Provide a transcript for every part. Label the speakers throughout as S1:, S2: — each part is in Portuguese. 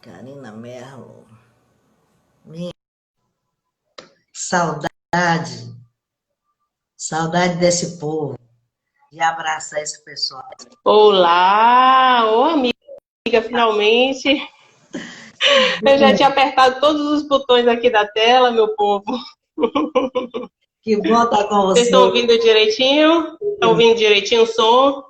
S1: Karina Merlo. Minha saudade. Saudade desse povo. De abraçar esse pessoal.
S2: Olá! Ô, amiga, finalmente. Eu já tinha apertado todos os botões aqui da tela, meu povo.
S1: Que bom estar com
S2: Vocês
S1: você.
S2: estão ouvindo direitinho? Estão ouvindo direitinho o som?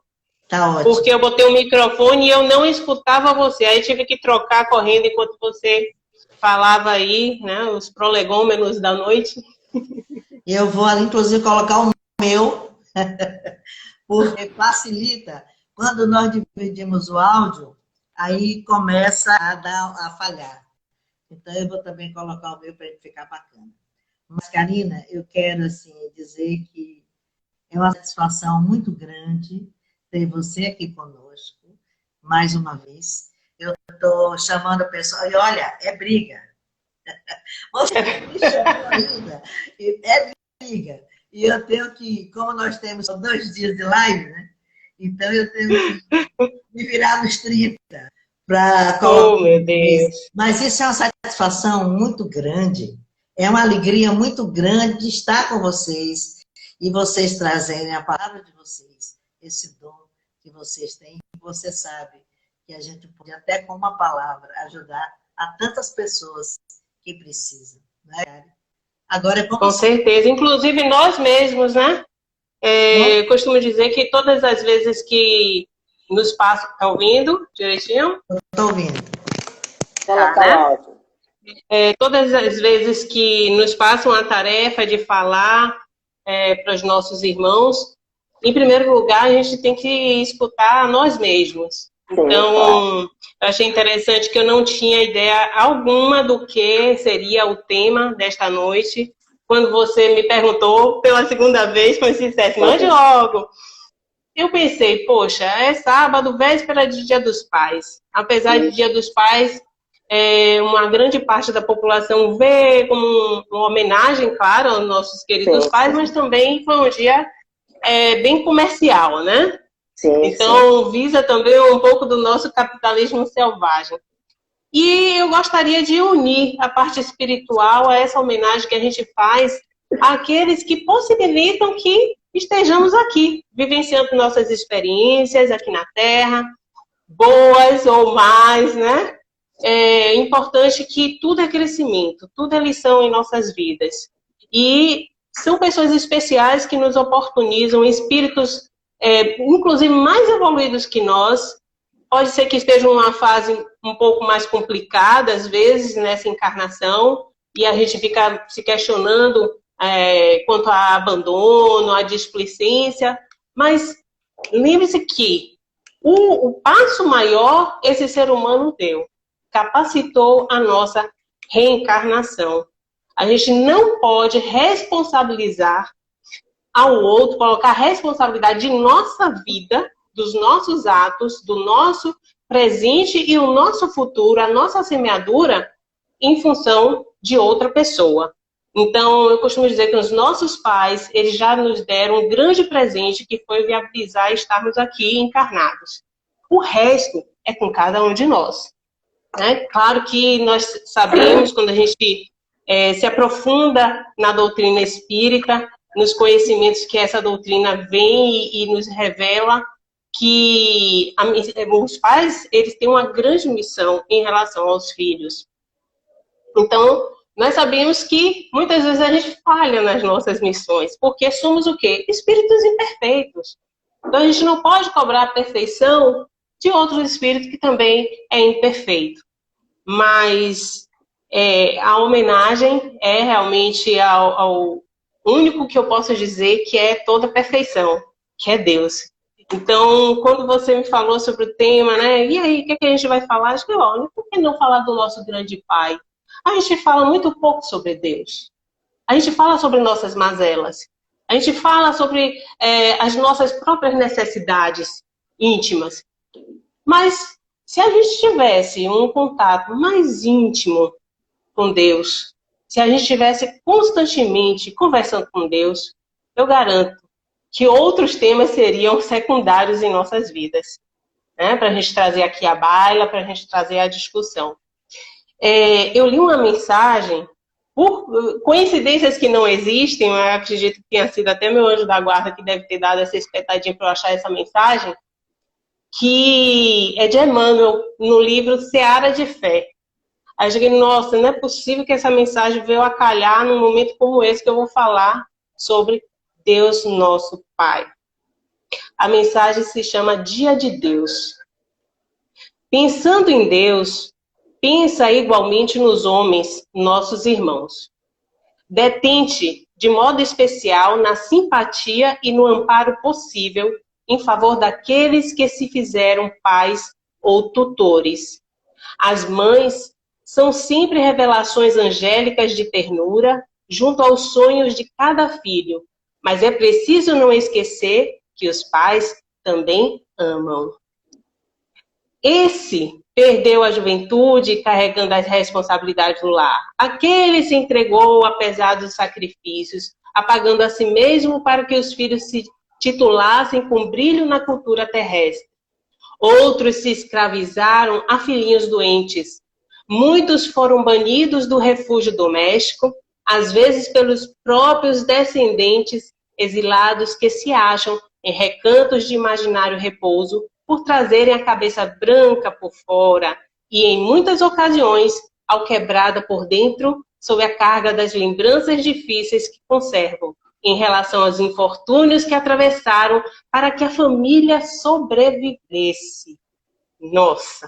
S1: Tá ótimo.
S2: Porque eu botei o microfone e eu não escutava você. Aí tive que trocar correndo enquanto você falava aí, né? Os prolegômenos da noite.
S1: Eu vou, inclusive, colocar o meu, porque facilita. Quando nós dividimos o áudio, aí começa a falhar. Então, eu vou também colocar o meu para ele ficar bacana. Mas, Karina, eu quero assim, dizer que é uma satisfação muito grande ter você aqui conosco, mais uma vez. Eu estou chamando o pessoal, e olha, é briga. Você me chamou ainda, é briga. E eu tenho que, como nós temos 2 dias de live, né? Então eu tenho que me virar nos 30 para colocar.
S2: Oh, meu Deus!
S1: Mas isso é uma satisfação muito grande. É uma alegria muito grande de estar com vocês e vocês trazerem a palavra de vocês, esse dom que vocês têm. Você sabe que a gente pode, até com uma palavra, ajudar a tantas pessoas que precisam. Né? Agora é
S2: com certeza. Inclusive nós mesmos, né? Eu costumo dizer que todas as vezes que nos passam... Tá ouvindo direitinho?
S1: Estou ouvindo.
S2: Tá, né? Todas as vezes que nos passam a tarefa de falar para os nossos irmãos, em primeiro lugar, a gente tem que escutar a nós mesmos. Então, eu achei interessante que eu não tinha ideia alguma do que seria o tema desta noite. Quando você me perguntou pela segunda vez, foi dissesse, mande logo. Eu pensei, poxa, é sábado, véspera de Dia dos Pais. Apesar de Dia dos Pais, uma grande parte da população vê como uma homenagem, claro, aos nossos queridos pais, mas também foi um dia bem comercial, né? Então, visa também um pouco do nosso capitalismo selvagem. E eu gostaria de unir a parte espiritual a essa homenagem que a gente faz àqueles que possibilitam que estejamos aqui, vivenciando nossas experiências aqui na Terra, boas ou mais, né? É importante que tudo é crescimento, tudo é lição em nossas vidas. E são pessoas especiais que nos oportunizam, espíritos, inclusive mais evoluídos que nós. Pode ser que estejam numa fase um pouco mais complicada, às vezes, nessa encarnação, e a gente fica se questionando quanto a abandono, a displicência, mas lembre-se que o passo maior esse ser humano deu, capacitou a nossa reencarnação. A gente não pode responsabilizar ao outro, colocar a responsabilidade de nossa vida, dos nossos atos, do nosso presente e o nosso futuro, a nossa semeadura, em função de outra pessoa. Então, eu costumo dizer que os nossos pais, eles já nos deram um grande presente, que foi viabilizar estarmos aqui encarnados. O resto é com cada um de nós. Né? Claro que nós sabemos, quando a gente se aprofunda na doutrina espírita, nos conhecimentos que essa doutrina vem e nos revela, que os pais, eles têm uma grande missão em relação aos filhos. Então, nós sabemos que muitas vezes a gente falha nas nossas missões, porque somos o quê? Espíritos imperfeitos. Então, a gente não pode cobrar a perfeição de outro espírito que também é imperfeito. Mas a homenagem é realmente ao único que eu posso dizer que é toda perfeição, que é Deus. Então, quando você me falou sobre o tema, né? E aí, o que a gente vai falar? Acho que, por que não falar do nosso grande Pai? A gente fala muito pouco sobre Deus. A gente fala sobre nossas mazelas. A gente fala sobre as nossas próprias necessidades íntimas. Mas, se a gente tivesse um contato mais íntimo com Deus, se a gente estivesse constantemente conversando com Deus, eu garanto que outros temas seriam secundários em nossas vidas, né? Para a gente trazer aqui a baila, para a gente trazer a discussão. Eu li uma mensagem, por coincidências que não existem, eu acredito que tenha sido até meu anjo da guarda que deve ter dado essa espetadinha para eu achar essa mensagem, que é de Emmanuel, no livro Seara de Fé. Aí eu digo, nossa, não é possível que essa mensagem veio a calhar num momento como esse que eu vou falar sobre Deus nosso Pai. A mensagem se chama Dia de Deus. Pensando em Deus, pensa igualmente nos homens, nossos irmãos. Detente, de modo especial, na simpatia e no amparo possível em favor daqueles que se fizeram pais ou tutores. As mães são sempre revelações angélicas de ternura junto aos sonhos de cada filho, mas é preciso não esquecer que os pais também amam. Esse perdeu a juventude carregando as responsabilidades do lar. Aquele se entregou apesar dos sacrifícios, apagando a si mesmo para que os filhos se titulassem com brilho na cultura terrestre. Outros se escravizaram a filhinhos doentes. Muitos foram banidos do refúgio doméstico, às vezes pelos próprios descendentes exilados que se acham em recantos de imaginário repouso, por trazerem a cabeça branca por fora e, em muitas ocasiões, alquebrada por dentro, sob a carga das lembranças difíceis que conservam, em relação aos infortúnios que atravessaram para que a família sobrevivesse. Nossa!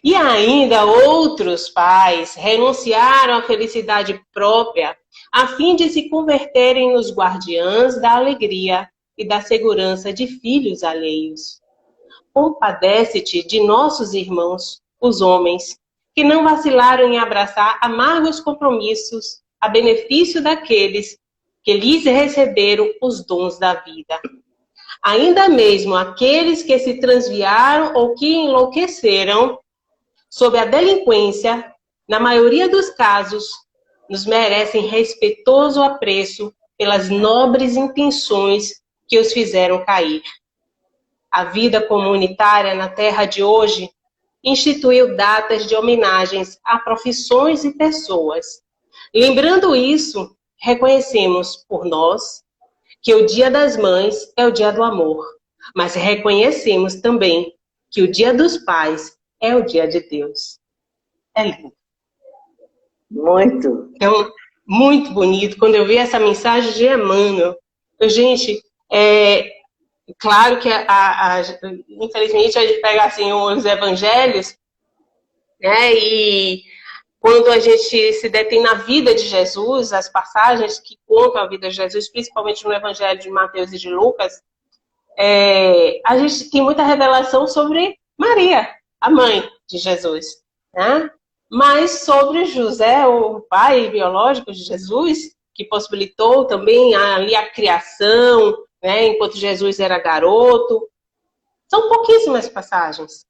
S2: E ainda outros pais renunciaram à felicidade própria a fim de se converterem nos guardiãs da alegria e da segurança de filhos alheios. Compadece-te de nossos irmãos, os homens, que não vacilaram em abraçar amargos compromissos a benefício daqueles que lhes receberam os dons da vida. Ainda mesmo aqueles que se transviaram ou que enlouqueceram sob a delinquência, na maioria dos casos, nos merecem respeitoso apreço pelas nobres intenções que os fizeram cair. A vida comunitária na terra de hoje instituiu datas de homenagens a profissões e pessoas. Lembrando isso, reconhecemos por nós que o Dia das Mães é o Dia do Amor, mas reconhecemos também que o Dia dos Pais é o Dia de Deus. É lindo.
S3: Muito.
S2: Então, muito bonito. Quando eu vi essa mensagem de Emmanuel, gente, claro que infelizmente a gente pega assim os evangelhos, né? E quando a gente se detém na vida de Jesus, as passagens que contam a vida de Jesus, principalmente no Evangelho de Mateus e de Lucas, a gente tem muita revelação sobre Maria, a mãe de Jesus, né? Mas sobre José, o pai biológico de Jesus, que possibilitou também ali a criação, né, enquanto Jesus era garoto. São pouquíssimas passagens.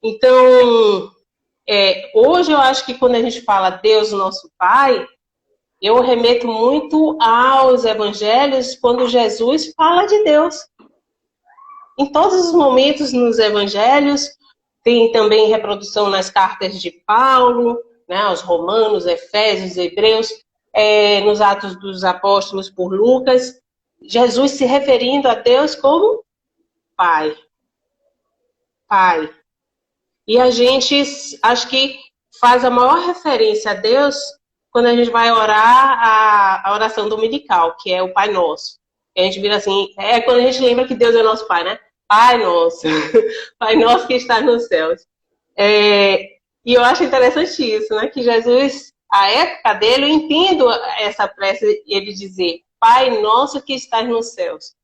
S2: Então, hoje eu acho que quando a gente fala Deus nosso Pai, eu remeto muito aos evangelhos quando Jesus fala de Deus. Em todos os momentos nos evangelhos, tem também reprodução nas cartas de Paulo, né, aos Romanos, Efésios, Hebreus, nos Atos dos Apóstolos por Lucas, Jesus se referindo a Deus como Pai. Pai. E a gente, acho que faz a maior referência a Deus quando a gente vai orar a oração dominical, que é o Pai Nosso. E a gente vira assim, quando a gente lembra que Deus é nosso Pai, né? Pai Nosso. Pai Nosso que está nos céus. E eu acho interessante isso, né? Que Jesus, a época dele, eu entendo essa prece, ele dizer Pai Nosso que estás nos céus.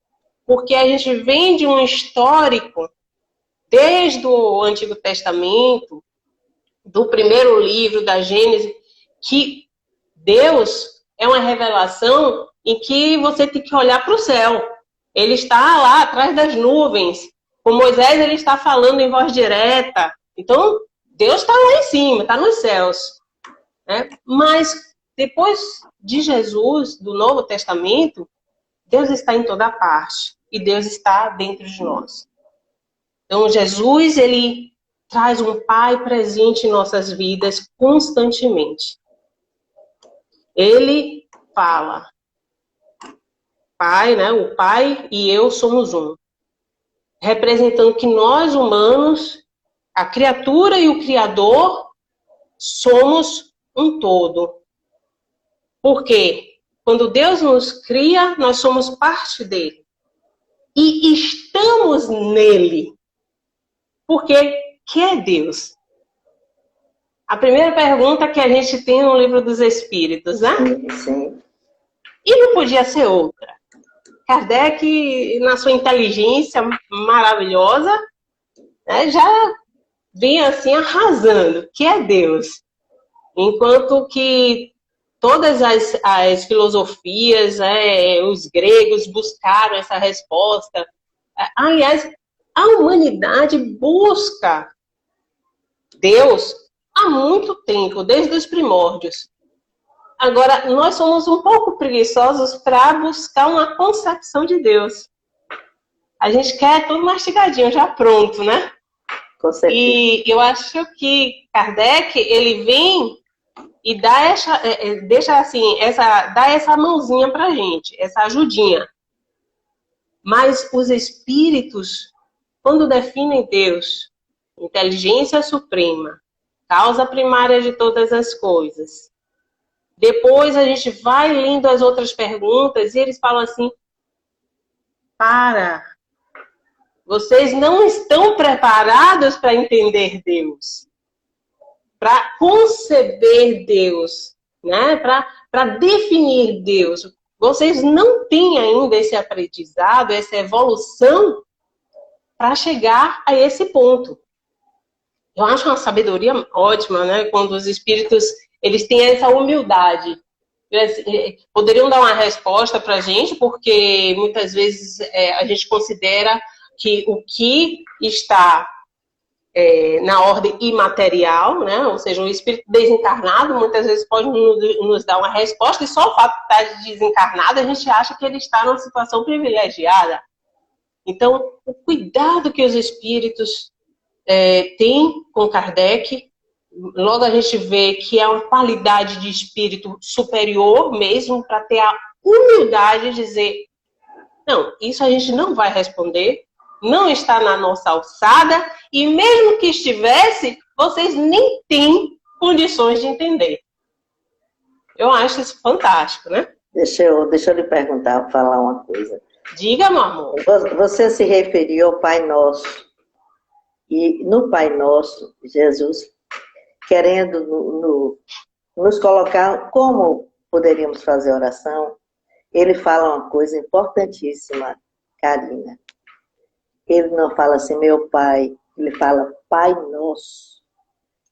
S2: Porque a gente vem de um histórico, desde o Antigo Testamento, do primeiro livro da Gênesis, que Deus é uma revelação em que você tem que olhar para o céu. Ele está lá atrás das nuvens. Com Moisés, ele está falando em voz direta. Então, Deus está lá em cima, está nos céus. Né? Mas, depois de Jesus, do Novo Testamento, Deus está em toda parte. E Deus está dentro de nós. Então, Jesus, ele traz um Pai presente em nossas vidas constantemente. Ele fala, Pai, né? O Pai e eu somos um. Representando que nós, humanos, a criatura e o Criador, somos um todo. Por quê? Quando Deus nos cria, nós somos parte dele. E estamos nele. Porque que é Deus? A primeira pergunta que a gente tem no Livro dos Espíritos, né?
S3: Sim.
S2: E não podia ser outra. Kardec, na sua inteligência maravilhosa, né, já vinha assim arrasando, que é Deus. Enquanto que todas as filosofias, os gregos buscaram essa resposta. Aliás, a humanidade busca Deus há muito tempo, desde os primórdios. Agora, nós somos um pouco preguiçosos para buscar uma concepção de Deus. A gente quer tudo mastigadinho, já pronto, né?
S3: Com certeza.
S2: E eu acho que Kardec, ele vem e dá dá essa mãozinha pra gente, essa ajudinha. Mas os espíritos, quando definem Deus, inteligência suprema, causa primária de todas as coisas, depois a gente vai lendo as outras perguntas e eles falam assim, vocês não estão preparados para entender Deus, para conceber Deus, né? Para definir Deus. Vocês não têm ainda esse aprendizado, essa evolução para chegar a esse ponto. Eu acho uma sabedoria ótima, né? Quando os espíritos eles têm essa humildade. Eles poderiam dar uma resposta para a gente, porque muitas vezes a gente considera que o que está na ordem imaterial, né? Ou seja, o espírito desencarnado muitas vezes pode nos dar uma resposta, e só o fato de estar desencarnado a gente acha que ele está numa situação privilegiada. Então, o cuidado que os espíritos têm com Kardec, logo a gente vê que é uma qualidade de espírito superior mesmo, para ter a humildade de dizer, não, isso a gente não vai responder, não está na nossa alçada, e mesmo que estivesse, vocês nem têm condições de entender. Eu acho isso fantástico, né?
S3: Deixa eu lhe perguntar, falar uma coisa.
S2: Diga, meu amor.
S3: Você se referiu ao Pai Nosso. E no Pai Nosso, Jesus, querendo nos colocar como poderíamos fazer oração, ele fala uma coisa importantíssima, Karina. Ele não fala assim, meu Pai, ele fala Pai Nosso.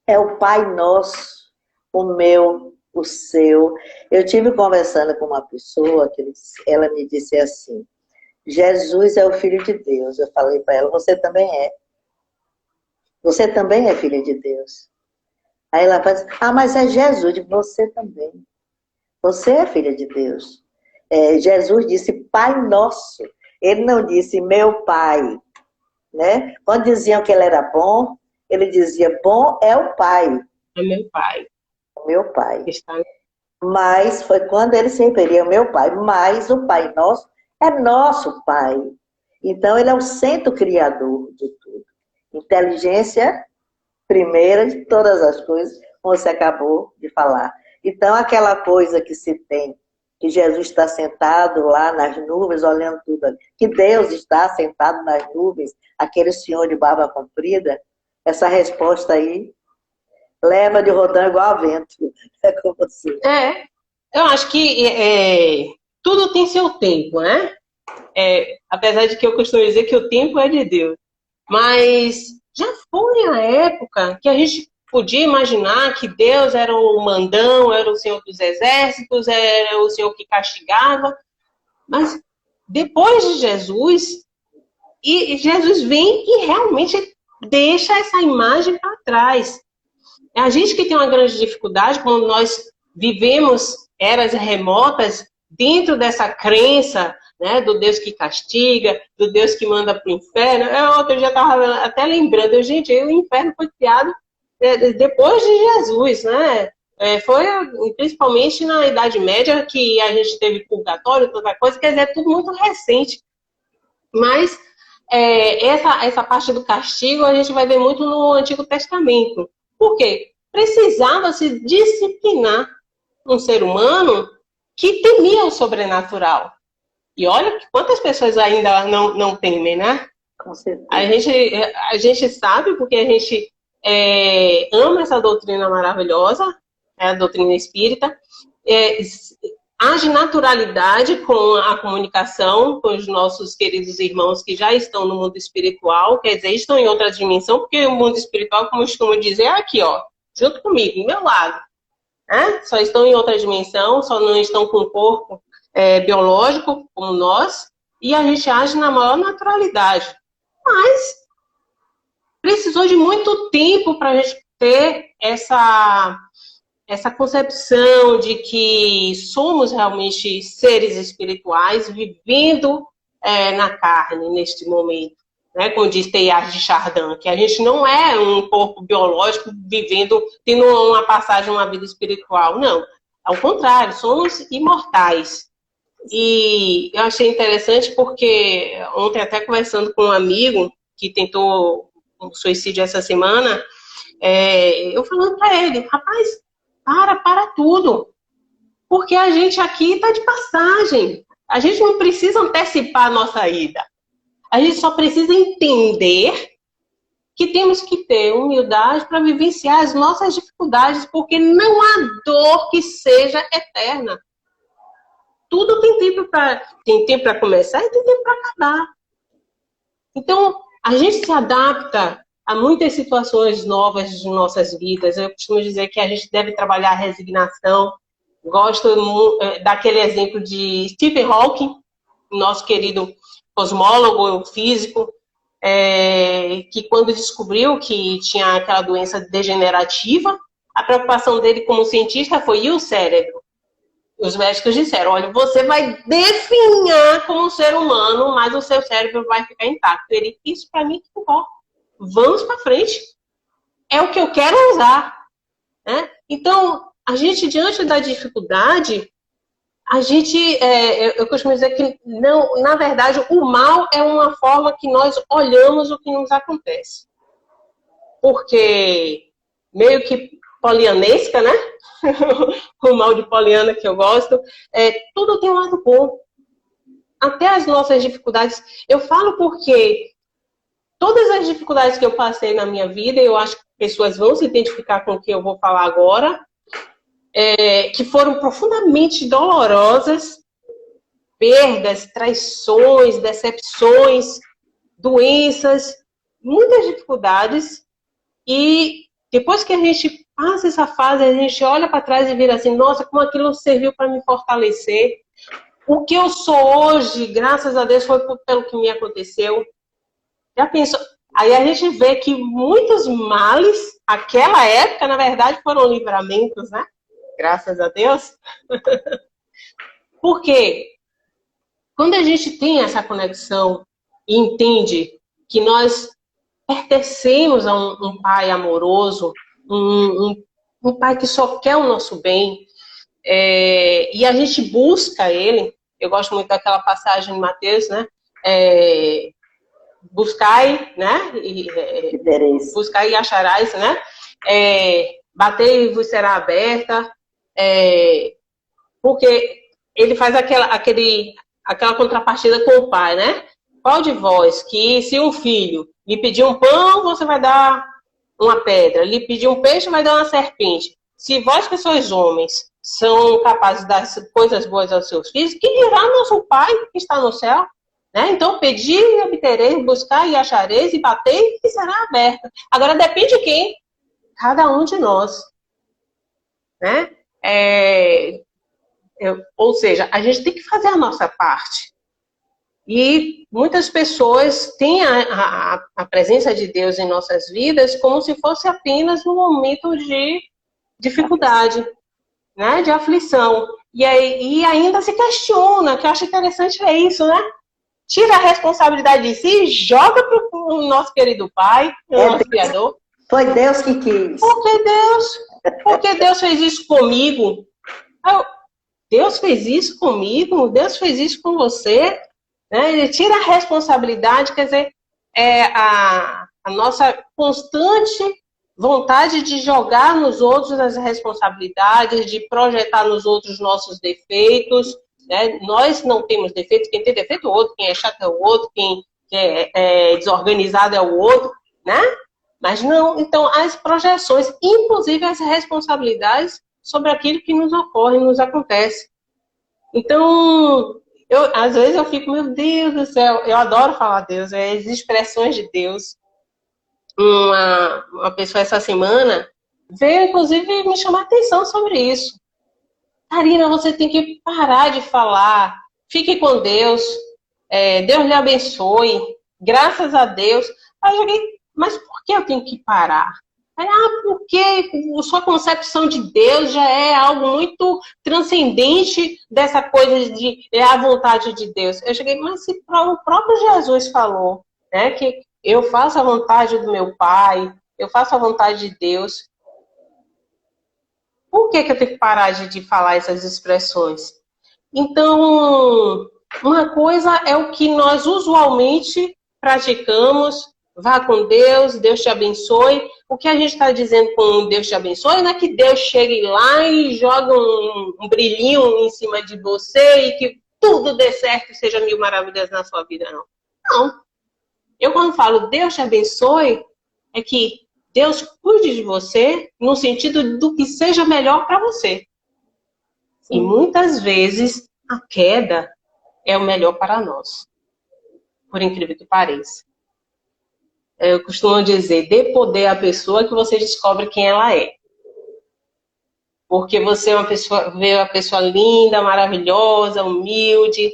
S3: É o Pai Nosso, o meu, o seu. Eu tive conversando com uma pessoa, ela me disse assim, Jesus é o Filho de Deus. Eu falei para ela, você também é. Você também é filha de Deus. Aí ela fala assim, mas é Jesus, você também. Você é filha de Deus. Jesus disse Pai Nosso. Ele não disse meu Pai. Né? Quando diziam que ele era bom, ele dizia, bom é o Pai.
S2: É meu Pai.
S3: Meu Pai.
S2: Está...
S3: Mas foi quando ele se referia ao meu Pai. Mas o Pai Nosso é nosso Pai. Então ele é o centro criador de tudo. Inteligência primeira de todas as coisas, como você acabou de falar. Então aquela coisa que se tem, que Jesus está sentado lá nas nuvens, olhando tudo ali, que Deus está sentado nas nuvens, aquele senhor de barba comprida, essa resposta aí leva de rodão igual a vento. É com você.
S2: Eu acho que tudo tem seu tempo, né? Apesar de que eu costumo dizer que o tempo é de Deus. Mas já foi a época que a gente podia imaginar que Deus era o mandão, era o Senhor dos exércitos, era o Senhor que castigava. Mas depois de Jesus, e Jesus vem e realmente deixa essa imagem para trás. É a gente que tem uma grande dificuldade quando nós vivemos eras remotas dentro dessa crença né? Do Deus que castiga, do Deus que manda para o inferno. Eu outro dia estava até lembrando, gente, o inferno foi criado depois de Jesus, né? Foi principalmente na Idade Média que a gente teve purgatório, toda coisa, quer dizer, é tudo muito recente. Mas essa parte do castigo a gente vai ver muito no Antigo Testamento. Por quê? Precisava se disciplinar um ser humano que temia o sobrenatural. E olha quantas pessoas ainda não temem, né?
S3: Com certeza.
S2: A gente sabe, porque a gente ama essa doutrina maravilhosa, a doutrina espírita, age naturalidade com a comunicação com os nossos queridos irmãos que já estão no mundo espiritual, quer dizer, estão em outra dimensão, porque o mundo espiritual, como eu costumo dizer, é aqui, ó, junto comigo, do meu lado. Né? Só estão em outra dimensão, só não estão com o corpo biológico, como nós, e a gente age na maior naturalidade. Mas precisou de muito tempo para a gente ter essa concepção de que somos realmente seres espirituais vivendo na carne neste momento. Né? Como diz Teilhard de Chardin, que a gente não é um corpo biológico vivendo, tendo uma passagem, uma vida espiritual. Não. Ao contrário, somos imortais. E eu achei interessante porque ontem, até conversando com um amigo que tentou um suicídio essa semana, eu falando para ele, rapaz, para tudo. Porque a gente aqui está de passagem. A gente não precisa antecipar a nossa ida. A gente só precisa entender que temos que ter humildade para vivenciar as nossas dificuldades, porque não há dor que seja eterna. Tudo tem tempo para começar e tem tempo para acabar. Então, a gente se adapta a muitas situações novas de nossas vidas. Eu costumo dizer que a gente deve trabalhar a resignação. Gosto daquele exemplo de Stephen Hawking, nosso querido cosmólogo, físico, que quando descobriu que tinha aquela doença degenerativa, a preocupação dele como cientista foi, e o cérebro? Os médicos disseram, olha, você vai definhar como um ser humano, mas o seu cérebro vai ficar intacto. Ele, isso para mim não importa. Vamos para frente. É o que eu quero usar. Né? Então, a gente, diante da dificuldade, a gente, eu costumo dizer que, não, na verdade, o mal é uma forma que nós olhamos o que nos acontece. Porque, meio que polianesca, né? O mal de Poliana que eu gosto, tudo tem um lado bom. Até as nossas dificuldades. Eu falo porque todas as dificuldades que eu passei na minha vida, eu acho que pessoas vão se identificar com o que eu vou falar agora, que foram profundamente dolorosas, perdas, traições, decepções, doenças, muitas dificuldades, e depois que a gente passa essa fase, a gente olha para trás e vira assim, nossa, como aquilo serviu para me fortalecer. O que eu sou hoje, graças a Deus, foi pelo que me aconteceu. Já pensou? Aí a gente vê que muitos males, aquela época, na verdade, foram livramentos, né? Graças a Deus. Por quê? Quando a gente tem essa conexão e entende que nós pertencemos a um pai amoroso, um pai que só quer o nosso bem, e a gente busca ele. Eu gosto muito daquela passagem de Mateus, né? Buscai, né? Buscai e acharais, né? Batei e vos será aberta. Porque ele faz aquela contrapartida com o pai, né? Qual de vós que, se um filho lhe pedir um pão, você vai dar uma pedra, lhe pedir um peixe, vai dar uma serpente. Se vós que sois homens são capazes de dar coisas boas aos seus filhos, que dirá nosso Pai que está no céu? Né? Então, pedir e obtereis, buscar e achareis, e bater e será aberta. Agora, depende de quem? Cada um de nós. Né? Ou seja, a gente tem que fazer a nossa parte. E muitas pessoas têm a presença de Deus em nossas vidas como se fosse apenas um momento de dificuldade. né, de aflição. E ainda se questiona, que eu acho interessante é isso, né? Tira a responsabilidade de si e joga para o nosso querido Pai, o nosso Criador.
S3: Foi Deus que quis.
S2: Porque Deus fez isso comigo. Deus fez isso comigo, Deus fez isso com você. Né? Ele tira a responsabilidade, quer dizer, a nossa constante vontade de jogar nos outros as responsabilidades, de projetar nos outros nossos defeitos. Né? Nós não temos defeitos, quem tem defeito é o outro, quem é chato é o outro, quem é desorganizado é o outro, né? Mas não, então as projeções, inclusive as responsabilidades sobre aquilo que nos ocorre, nos acontece. Então, às vezes eu fico, meu Deus do céu, eu adoro falar Deus, as expressões de Deus. Uma pessoa essa semana veio, inclusive, me chamar a atenção sobre isso. Karina, você tem que parar de falar. Fique com Deus. Deus lhe abençoe. Graças a Deus. Aí eu joguei, mas por que eu tenho que parar? Porque a sua concepção de Deus já é algo muito transcendente dessa coisa de a vontade de Deus. Eu cheguei, mas se o próprio Jesus falou, né, que eu faço a vontade do meu Pai, eu faço a vontade de Deus. Por que eu tenho que parar de falar essas expressões? Então, uma coisa é o que nós usualmente praticamos. Vá com Deus, Deus te abençoe. O que a gente está dizendo com Deus te abençoe não é que Deus chegue lá e joga um brilhinho em cima de você e que tudo dê certo e seja mil maravilhas na sua vida, não. Não. Eu quando falo Deus te abençoe, é que Deus cuide de você no sentido do que seja melhor para você. Sim. E muitas vezes a queda é o melhor para nós. Por incrível que pareça. Eu costumo dizer, dê poder à pessoa que você descobre quem ela é. Porque você vê uma pessoa linda, maravilhosa, humilde,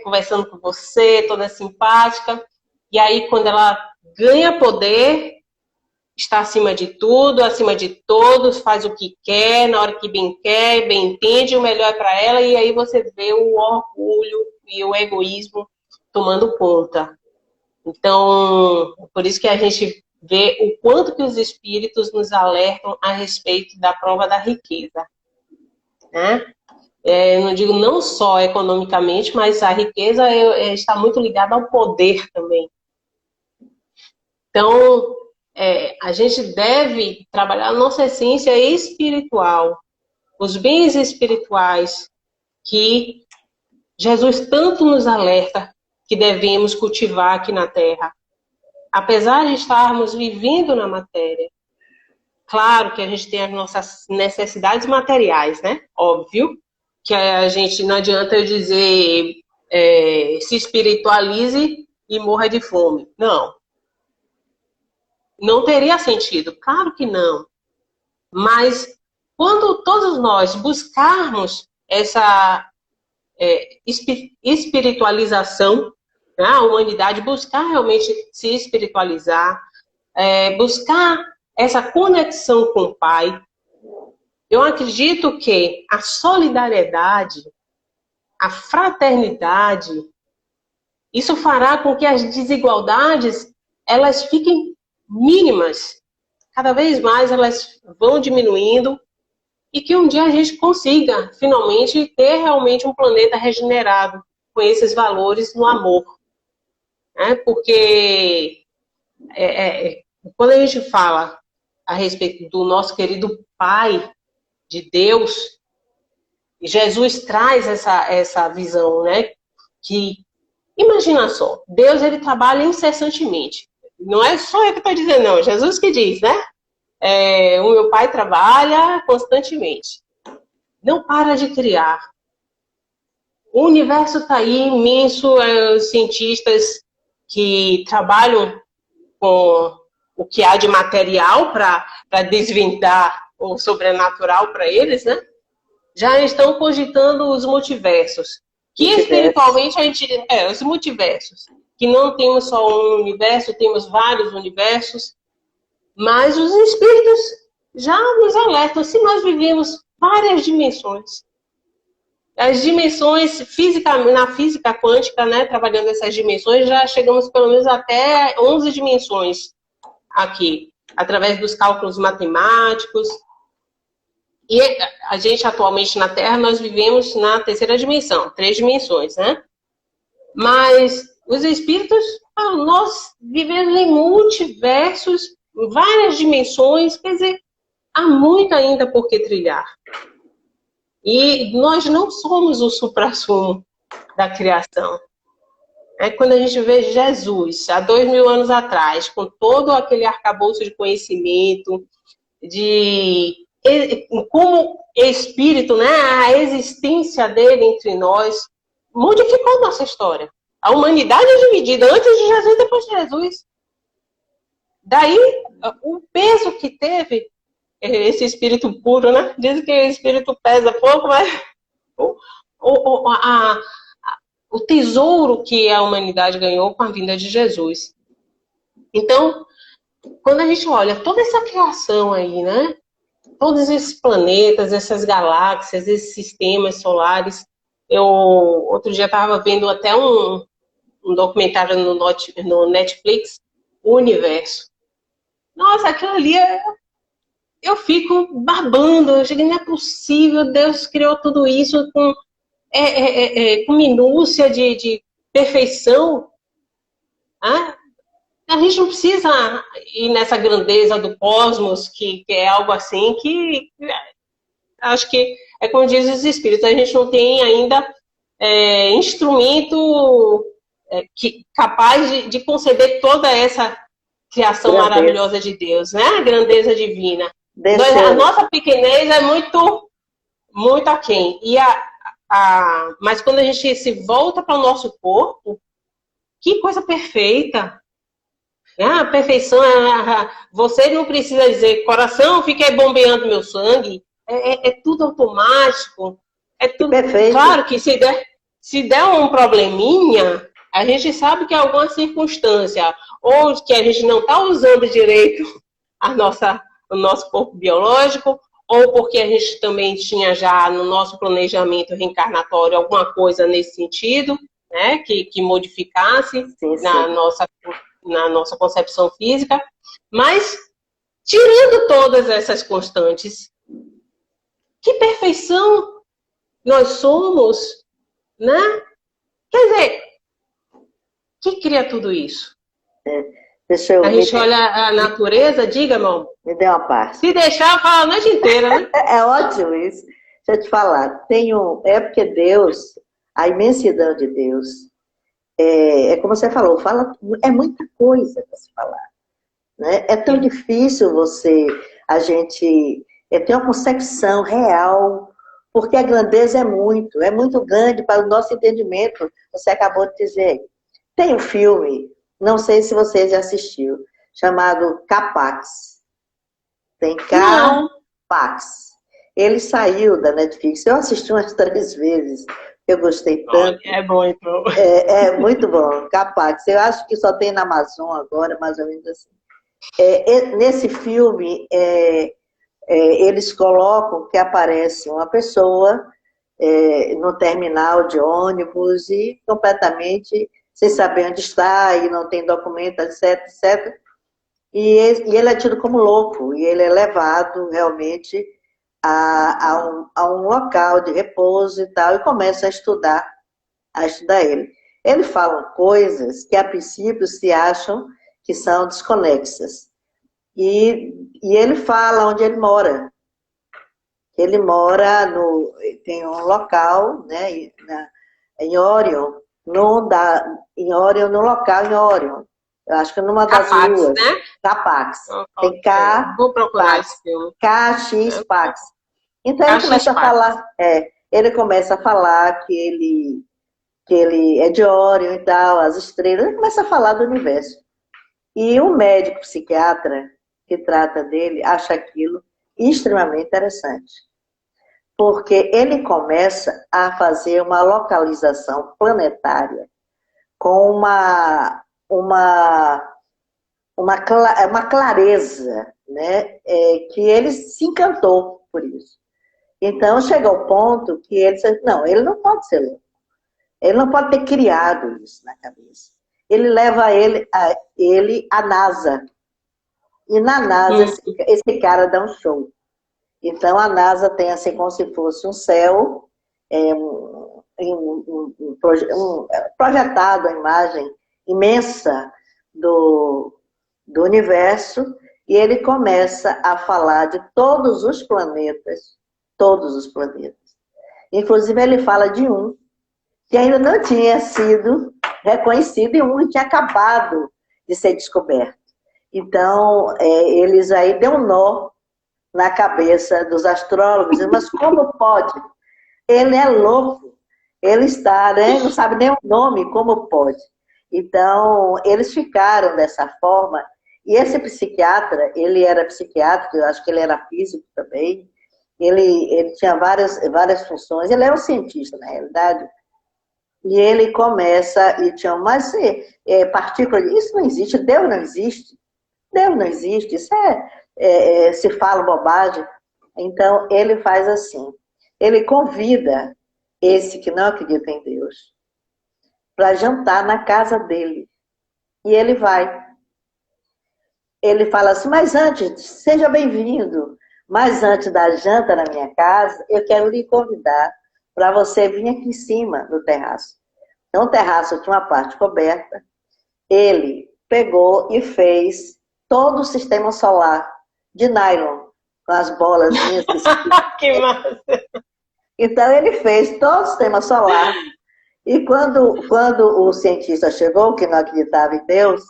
S2: conversando com você, toda simpática. E aí quando ela ganha poder, está acima de tudo, acima de todos, faz o que quer, na hora que bem quer, bem entende, o melhor é para ela, e aí você vê o orgulho e o egoísmo tomando conta. Então, por isso que a gente vê o quanto que os espíritos nos alertam a respeito da prova da riqueza. Né? Não digo não só economicamente, mas a riqueza está muito ligada ao poder também. Então, a gente deve trabalhar a nossa essência espiritual, os bens espirituais que Jesus tanto nos alerta que devemos cultivar aqui na Terra. Apesar de estarmos vivendo na matéria, claro que a gente tem as nossas necessidades materiais, né? Óbvio que a gente não adianta eu dizer se espiritualize e morra de fome. Não. Não teria sentido, claro que não. Mas quando todos nós buscarmos essa espiritualização, né, a humanidade buscar realmente se espiritualizar, buscar essa conexão com o Pai, eu acredito que a solidariedade, a fraternidade, isso fará com que as desigualdades elas fiquem mínimas. Cada vez mais elas vão diminuindo e que um dia a gente consiga, finalmente, ter realmente um planeta regenerado com esses valores no amor. Porque quando a gente fala a respeito do nosso querido Pai, de Deus, Jesus traz essa visão, né? Que, imagina só, Deus ele trabalha incessantemente. Não é só eu que estou dizendo, não. Jesus que diz, né? O meu Pai trabalha constantemente. Não para de criar. O universo está aí imenso. Os cientistas que trabalham com o que há de material para desvendar o sobrenatural para eles, né? Já estão cogitando os multiversos. Que espiritualmente a gente... os multiversos. Que não temos só um universo, temos vários universos. Mas os espíritos já nos alertam. Se nós vivemos várias dimensões. As dimensões na física quântica, né, trabalhando essas dimensões, já chegamos pelo menos até 11 dimensões aqui, através dos cálculos matemáticos. E a gente, atualmente, na Terra, nós vivemos na terceira dimensão, 3 dimensões, né? Mas os espíritos, nós vivemos em multiversos, várias dimensões, quer dizer, há muito ainda por que trilhar. E nós não somos o suprassumo da criação. Quando a gente vê Jesus, há 2000 anos atrás, com todo aquele arcabouço de conhecimento, como espírito, né, a existência dele entre nós, modificou nossa história. A humanidade é dividida antes de Jesus e depois de Jesus. Daí, o peso que teve esse espírito puro, né? Dizem que o espírito pesa pouco, mas o tesouro que a humanidade ganhou com a vinda de Jesus. Então, quando a gente olha toda essa criação aí, né? Todos esses planetas, essas galáxias, esses sistemas solares. Eu, outro dia, estava vendo até um documentário no Netflix, O Universo. Nossa, aquilo ali, eu fico babando. Eu digo, não é possível, Deus criou tudo isso com minúcia de perfeição. A gente não precisa ir nessa grandeza do cosmos, que é algo assim que acho que é como dizem os espíritos, a gente não tem ainda instrumento capaz de conceber toda essa criação maravilhosa de Deus, né? A grandeza divina. A nossa pequenez é muito, muito aquém. Mas quando a gente se volta para o nosso corpo, que coisa perfeita! A perfeição, você não precisa dizer, coração, fica aí bombeando meu sangue. É tudo automático. É tudo perfeito. Claro que se der um probleminha, a gente sabe que é alguma circunstância, ou que a gente não está usando direito o nosso corpo biológico, ou porque a gente também tinha já no nosso planejamento reencarnatório alguma coisa nesse sentido, né, que modificasse sim. Na nossa concepção física, mas tirando todas essas constantes, que perfeição nós somos, né? Quer dizer, que cria tudo isso? A gente olha a natureza, diga, irmão.
S3: Me dê uma parte.
S2: Se deixar, fala a noite inteira, né?
S3: É ótimo isso. Deixa eu te falar, é porque Deus, a imensidão de Deus, é como você falou, é muita coisa para se falar. Né? É tão difícil a gente ter uma concepção real, porque a grandeza é muito grande para o nosso entendimento. Você acabou de dizer. Tem um filme, não sei se você já assistiu, chamado Capax. Tem Capax. Ele saiu da Netflix, eu assisti umas 3 vezes. Eu gostei tanto.
S2: É bom, então.
S3: É muito bom, Capax. Eu acho que só tem na Amazon agora, mais ou menos assim. Nesse filme, eles colocam que aparece uma pessoa no terminal de ônibus e completamente sem saber onde está, e não tem documento, etc, etc. E ele é tido como louco, e ele é levado realmente a um local de repouso e tal, e começa a estudar ele. Ele fala coisas que a princípio se acham que são desconexas. E ele fala onde ele mora. Ele mora tem um local, né, em Orion, em Orion, no local em Orion. Eu acho que numa das
S2: Capax,
S3: ruas.
S2: Né?
S3: Capax.
S2: Tem
S3: Vou
S2: procurar esse filme.
S3: KX-Pax. Então ele começa a falar, ele começa a falar que ele é de Orion e tal, as estrelas, ele começa a falar do universo. E um médico psiquiatra que trata dele acha aquilo extremamente interessante. Porque ele começa a fazer uma localização planetária com uma clareza, né? Que ele se encantou por isso. Então, chega ao ponto que ele disse, não, ele não pode ser louco. Ele não pode ter criado isso na cabeça. Ele leva ele à NASA. E na NASA, esse cara dá um show. Então, a NASA tem assim como se fosse um céu, projetado a imagem imensa do universo, e ele começa a falar de todos os planetas. Inclusive, ele fala de um que ainda não tinha sido reconhecido e um que tinha acabado de ser descoberto. Então, eles aí deu um nó na cabeça dos astrólogos. Mas como pode? Ele é louco. Ele está, né? Não sabe nem o nome, como pode? Então, eles ficaram dessa forma. E esse psiquiatra, ele era psiquiatra, eu acho que ele era físico também. Ele tinha várias funções. Ele era um cientista, na realidade. E ele começa, e tinha mais partículas. Isso não existe, Deus não existe. Deus não existe, isso se fala bobagem. Então, ele faz assim. Ele convida esse que não acredita em Deus para jantar na casa dele. E ele vai. Ele fala assim, mas antes, seja bem-vindo. Mas antes da janta na minha casa, eu quero lhe convidar para você vir aqui em cima, no terraço. Então, o terraço tinha uma parte coberta. Ele pegou e fez todo o sistema solar de nylon, com as bolas.
S2: Que massa!
S3: Então, ele fez todo o sistema solar. E quando o cientista chegou, que não acreditava em Deus,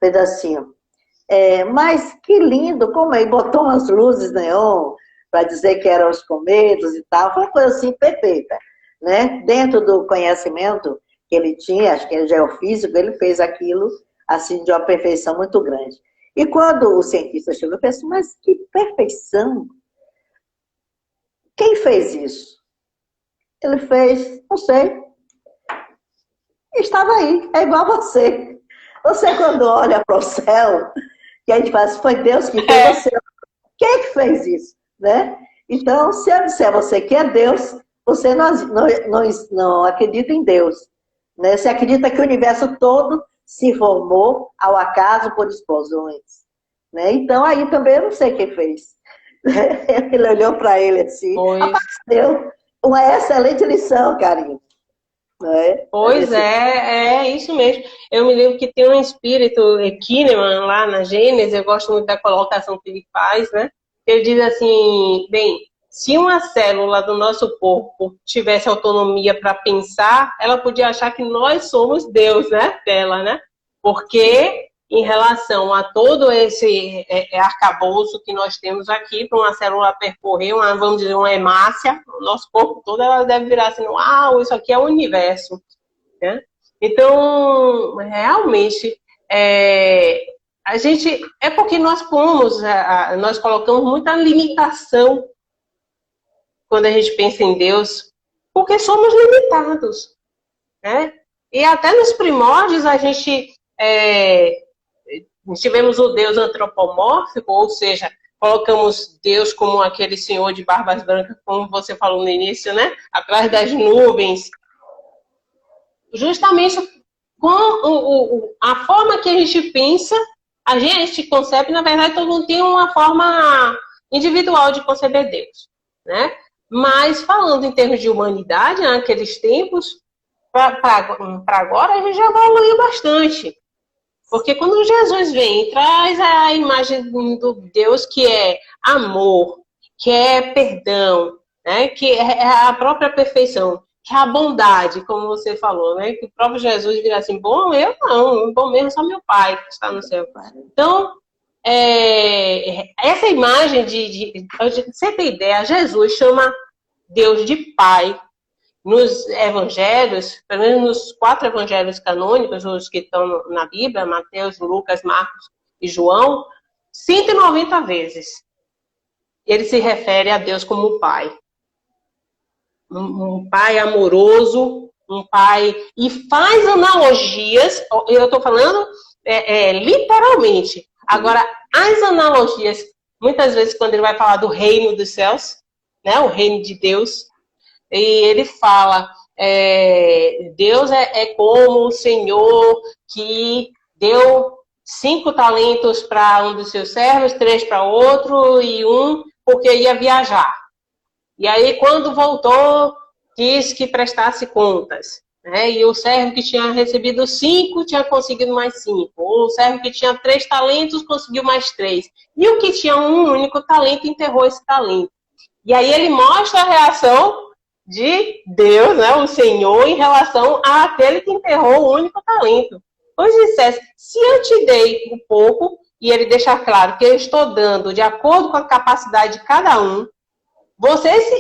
S3: fez assim, mas que lindo, como ele botou umas luzes neon para dizer que eram os cometas e tal. Foi uma coisa assim perfeita, né? Dentro do conhecimento que ele tinha, acho que ele é geofísico, ele fez aquilo assim de uma perfeição muito grande. E quando o cientista chegou, eu pensei, mas que perfeição! Quem fez isso? Ele fez, não sei, estava aí, é igual a você. Você quando olha para o céu, que a gente fala, foi Deus que fez você. Quem é que fez isso? Né? Então, se eu disser a você que é Deus, você não acredita em Deus. Né? Você acredita que o universo todo se formou ao acaso por explosões. Né? Então, aí também eu não sei quem fez. Ele olhou para ele assim, deu uma excelente lição, carinho. Né?
S2: Pois é isso mesmo. Eu me lembro que tem um espírito, Kahneman, lá na Gênesis, eu gosto muito da colocação que ele faz, né? Ele diz assim, bem, se uma célula do nosso corpo tivesse autonomia para pensar, ela podia achar que nós somos Deus, né? Dela, né? Porque em relação a todo esse arcabouço que nós temos aqui, para uma célula percorrer, vamos dizer, uma hemácia, o nosso corpo todo, ela deve virar assim, isso aqui é o universo. Né? Então, realmente, a gente, é porque nós colocamos muita limitação quando a gente pensa em Deus, porque somos limitados. Né? E até nos primórdios a gente... tivemos o Deus antropomórfico, ou seja, colocamos Deus como aquele senhor de barbas brancas, como você falou no início, né? Atrás das nuvens. Justamente com a forma que a gente pensa, a gente concebe, na verdade, todo mundo tem uma forma individual de conceber Deus, né? Mas, falando em termos de humanidade, naqueles tempos, para agora, a gente já evoluiu bastante. Porque quando Jesus vem e traz a imagem do Deus que é amor, que é perdão, né? Que é a própria perfeição, que é a bondade, como você falou, né? Que o próprio Jesus vira assim, bom, eu não, bom mesmo só meu Pai que está no céu. Então, essa imagem você tem ideia, Jesus chama Deus de Pai. Nos evangelhos, pelo menos nos 4 evangelhos canônicos, os que estão na Bíblia, Mateus, Lucas, Marcos e João, 190 vezes ele se refere a Deus como Pai. Um Pai amoroso, um Pai... E faz analogias, eu estou falando literalmente. Agora, as analogias, muitas vezes quando ele vai falar do reino dos céus, né, o reino de Deus. E ele fala, Deus é como o Senhor que deu 5 talentos para um dos seus servos, 3 para outro e 1 porque ia viajar. E aí, quando voltou, quis que prestasse contas. Né? E o servo que tinha recebido 5 tinha conseguido mais 5. O servo que tinha 3 talentos conseguiu mais 3. E o que tinha um único talento enterrou esse talento. E aí ele mostra a reação de Deus, né, o Senhor, em relação àquele que enterrou o único talento. Pois dissesse, se eu te dei um pouco, e ele deixa claro que eu estou dando de acordo com a capacidade de cada um,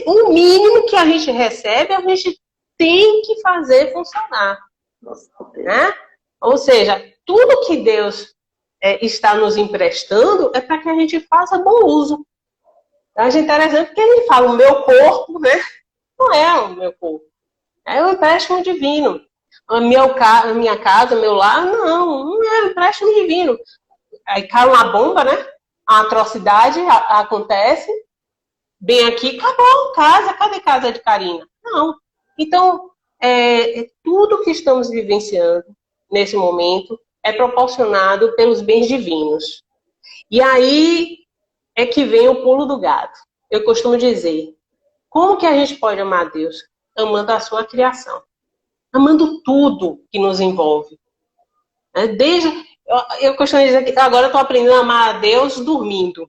S2: o mínimo que a gente recebe, a gente tem que fazer funcionar. Né? Ou seja, tudo que Deus está nos emprestando é para que a gente faça bom uso. Eu acho interessante porque ele fala, o meu corpo, né? Não é o meu corpo. É um empréstimo divino. A minha casa, meu lar, não é um empréstimo divino. Aí cai uma bomba, né? A atrocidade acontece. Bem aqui, acabou casa. Cadê casa de Karina? Não. Então, tudo que estamos vivenciando nesse momento é proporcionado pelos bens divinos. E aí é que vem o pulo do gato. Eu costumo dizer, como que a gente pode amar a Deus? Amando a sua criação. Amando tudo que nos envolve. Eu costumo dizer que agora eu estou aprendendo a amar a Deus dormindo.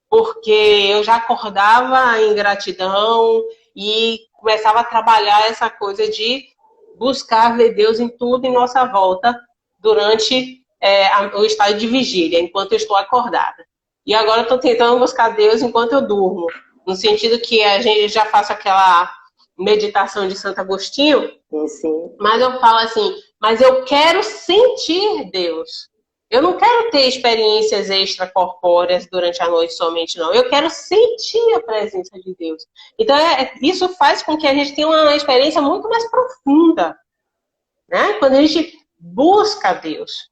S2: Porque eu já acordava em gratidão e começava a trabalhar essa coisa de buscar ver Deus em tudo em nossa volta durante o estado de vigília, enquanto eu estou acordada. E agora eu estou tentando buscar Deus enquanto eu durmo. No sentido que a gente já faça aquela meditação de Santo Agostinho.
S3: Sim.
S2: Mas eu falo assim, mas eu quero sentir Deus. Eu não quero ter experiências extracorpóreas durante a noite somente, não. Eu quero sentir a presença de Deus. Então, isso faz com que a gente tenha uma experiência muito mais profunda. Né? Quando a gente busca Deus.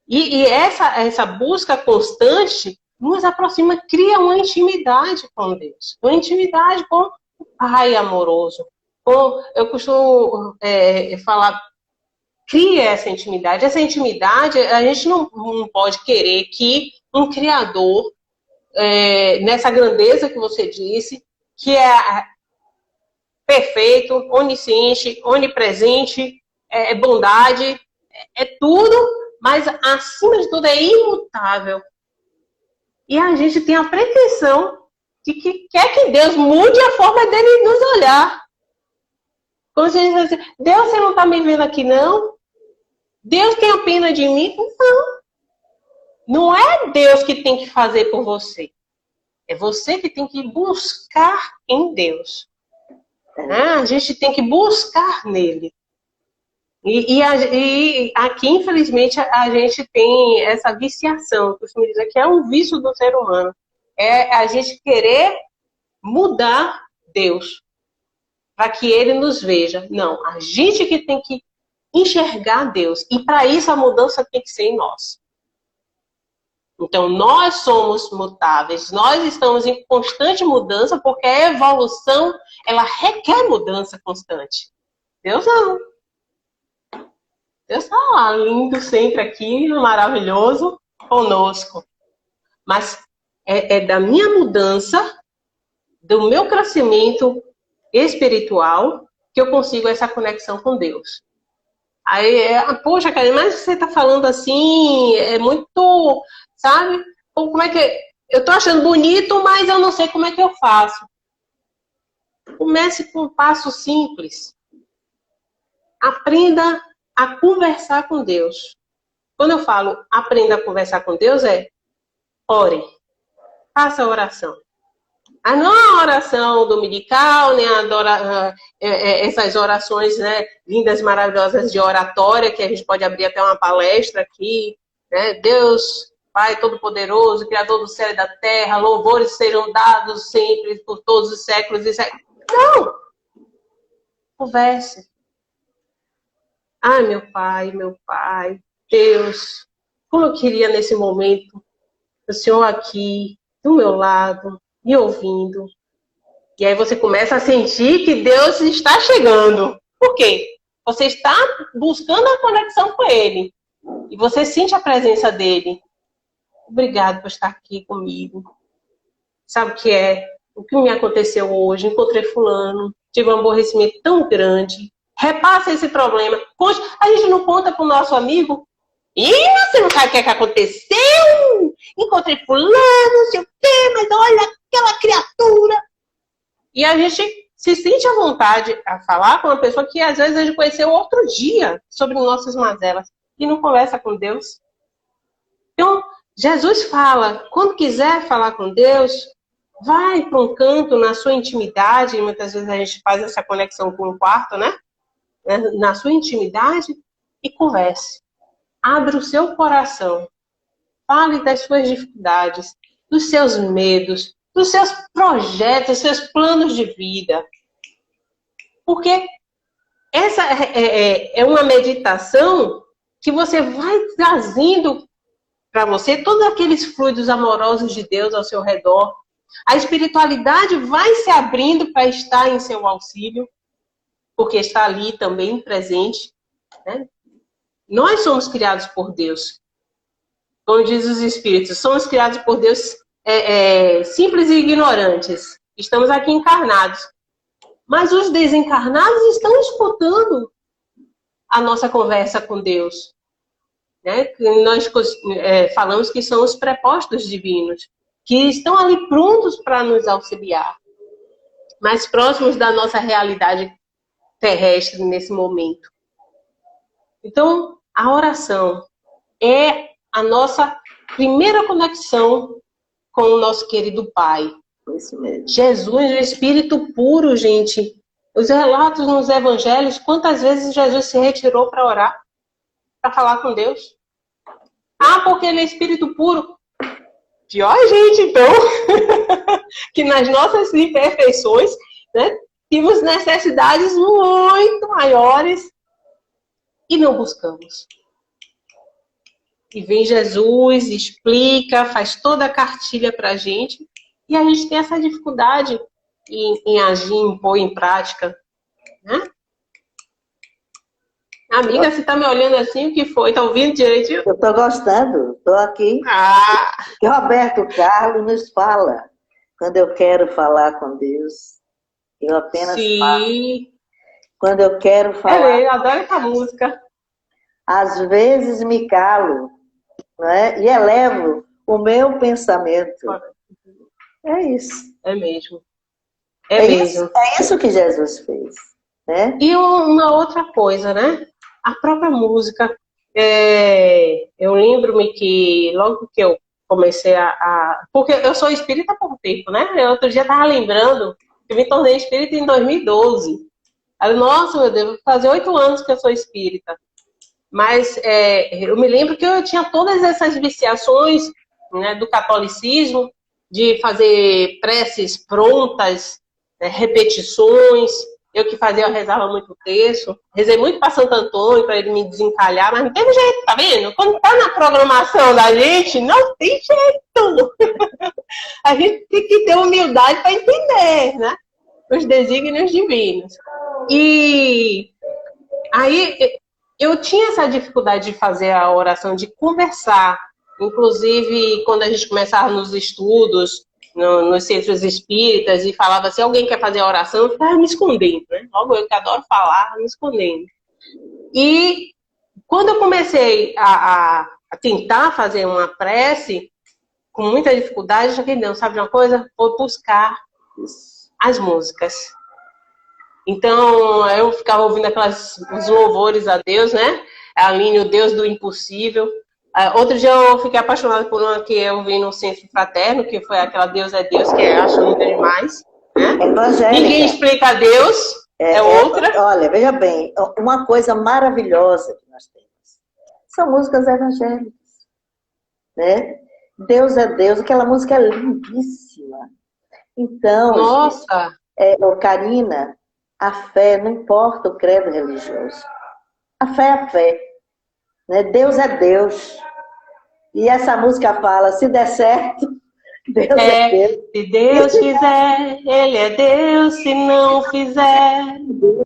S2: E essa busca constante nos aproxima, cria uma intimidade com Deus. Uma intimidade com o Pai amoroso. Eu costumo falar, cria essa intimidade. Essa intimidade, a gente não pode querer que um Criador, nessa grandeza que você disse, que é perfeito, onisciente, onipresente, bondade, é tudo, mas acima de tudo é imutável. E a gente tem a pretensão de que quer que Deus mude a forma dele nos olhar. Como se diz assim, Deus, você não está me vendo aqui, não? Deus tem a pena de mim? Não. Não é Deus que tem que fazer por você. É você que tem que buscar em Deus. A gente tem que buscar nele. E aqui, infelizmente, a gente tem essa viciação. Eu costumo dizer que é um vício do ser humano. É a gente querer mudar Deus para que ele nos veja. Não, a gente que tem que enxergar Deus. E para isso a mudança tem que ser em nós. Então, nós somos mutáveis. Nós estamos em constante mudança porque a evolução, ela requer mudança constante. Deus não. Deus está lá, lindo sempre aqui, maravilhoso, conosco. Mas é da minha mudança, do meu crescimento espiritual, que eu consigo essa conexão com Deus. Aí, poxa, Karine, mas você está falando assim, é muito, sabe? Como é que... Eu estou achando bonito, mas eu não sei como é que eu faço. Comece com um passo simples. Aprenda a conversar com Deus. Quando eu falo aprenda a conversar com Deus, ore. Faça a oração. Não a oração dominical, nem essas orações, né, lindas, maravilhosas de oratória, que a gente pode abrir até uma palestra aqui. Né? Deus, Pai Todo-Poderoso, Criador do céu e da terra, louvores serão dados sempre, por todos os séculos e séculos. Não! Converse. Ai, meu Pai, Deus, como eu queria nesse momento o Senhor aqui, do meu lado, me ouvindo. E aí você começa a sentir que Deus está chegando. Por quê? Você está buscando a conexão com Ele. E você sente a presença dEle. Obrigado por estar aqui comigo. Sabe o que é? O que me aconteceu hoje? Encontrei fulano. Tive um aborrecimento tão grande. Repassa esse problema. A gente não conta para o nosso amigo. Ih, você não sabe o que aconteceu? Encontrei fulano, não sei o quê, mas olha aquela criatura. E a gente se sente à vontade a falar com uma pessoa que às vezes a gente conheceu outro dia sobre nossas mazelas e não conversa com Deus. Então, Jesus fala, quando quiser falar com Deus, vai para um canto na sua intimidade, e muitas vezes a gente faz essa conexão com o quarto, né? Na sua intimidade e converse. Abra o seu coração. Fale das suas dificuldades, dos seus medos, dos seus projetos, dos seus planos de vida. Porque essa é uma meditação que você vai trazendo para você todos aqueles fluidos amorosos de Deus ao seu redor. A espiritualidade vai se abrindo para estar em seu auxílio, porque está ali também presente, né? Nós somos criados por Deus. Como diz os Espíritos, somos criados por Deus simples e ignorantes. Estamos aqui encarnados. Mas os desencarnados estão escutando a nossa conversa com Deus. Né? Nós falamos que são os prepostos divinos, que estão ali prontos para nos auxiliar, mais próximos da nossa realidade terrestre nesse momento. Então, a oração é a nossa primeira conexão com o nosso querido Pai.
S3: Isso mesmo.
S2: Jesus, o Espírito puro, gente. Os relatos nos evangelhos, quantas vezes Jesus se retirou para orar, para falar com Deus? Ah, porque ele é Espírito puro. Pior, gente, então, que nas nossas imperfeições, né, temos necessidades muito maiores e não buscamos. E vem Jesus, explica, faz toda a cartilha para a gente, e a gente tem essa dificuldade em agir, em pôr em prática. Né? Amiga, você está me olhando assim, o que foi? Está ouvindo direitinho?
S3: Eu estou gostando, estou aqui. Que Roberto Carlos nos fala, quando eu quero falar com Deus, eu apenas falo. Quando eu quero falar...
S2: Eu adoro essa música.
S3: Às vezes me calo, né? E elevo o meu pensamento. É isso.
S2: É mesmo. É mesmo.
S3: É isso que Jesus fez. Né?
S2: E uma outra coisa, né? A própria música. Eu lembro-me que logo que eu comecei porque eu sou espírita há pouco tempo, né? Eu outro dia estava lembrando que eu me tornei espírita em 2012. Nossa, meu Deus, vou fazer 8 anos que eu sou espírita. Mas eu me lembro que eu tinha todas essas viciações, né, do catolicismo, de fazer preces prontas, né, repetições. Eu que fazia, eu rezava muito texto. Rezei muito para Santo Antônio, para ele me desencalhar, mas não teve jeito, tá vendo? Quando tá na programação da gente, não tem jeito. A gente tem que ter humildade para entender, né? Os desígnios divinos. E aí eu tinha essa dificuldade de fazer a oração, de conversar. Inclusive, quando a gente começava nos estudos, nos centros espíritas, e falava assim, alguém quer fazer a oração, eu ficava me escondendo, né? Logo eu que adoro falar, me escondendo. E quando eu comecei a tentar fazer uma prece, com muita dificuldade, eu falei, não, sabe de uma coisa? Vou buscar as músicas. Então, eu ficava ouvindo os louvores a Deus, né? A Aline, o Deus do impossível. Outro dia eu fiquei apaixonada por uma que eu vi no Centro Fraterno, que foi aquela Deus é Deus, que eu acho linda demais. Né? Ninguém explica Deus, outra.
S3: Olha, veja bem, uma coisa maravilhosa que nós temos são músicas evangélicas. Né? Deus é Deus, aquela música é lindíssima. Então,
S2: nossa!
S3: Karina, a fé, não importa o credo religioso. A fé é a fé. Né? Deus é Deus. E essa música fala, se der certo, Deus é Deus.
S2: Se Deus fizer, Ele é Deus. Se não fizer,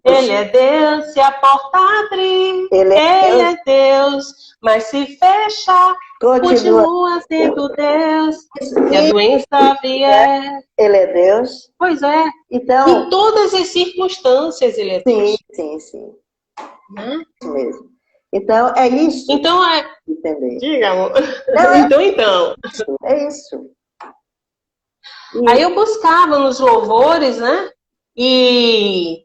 S2: Ele é Deus. Se a porta abrir, Ele é Deus. Mas se fechar, continua sendo Deus. Se a doença vier,
S3: Ele é Deus.
S2: Pois é.
S3: Então,
S2: em todas as circunstâncias, Ele é Deus.
S3: Sim. Isso mesmo. Então, é isso.
S2: Então,
S3: entender.
S2: Diga, amor.
S3: Então. É isso.
S2: Aí eu buscava nos louvores, né? E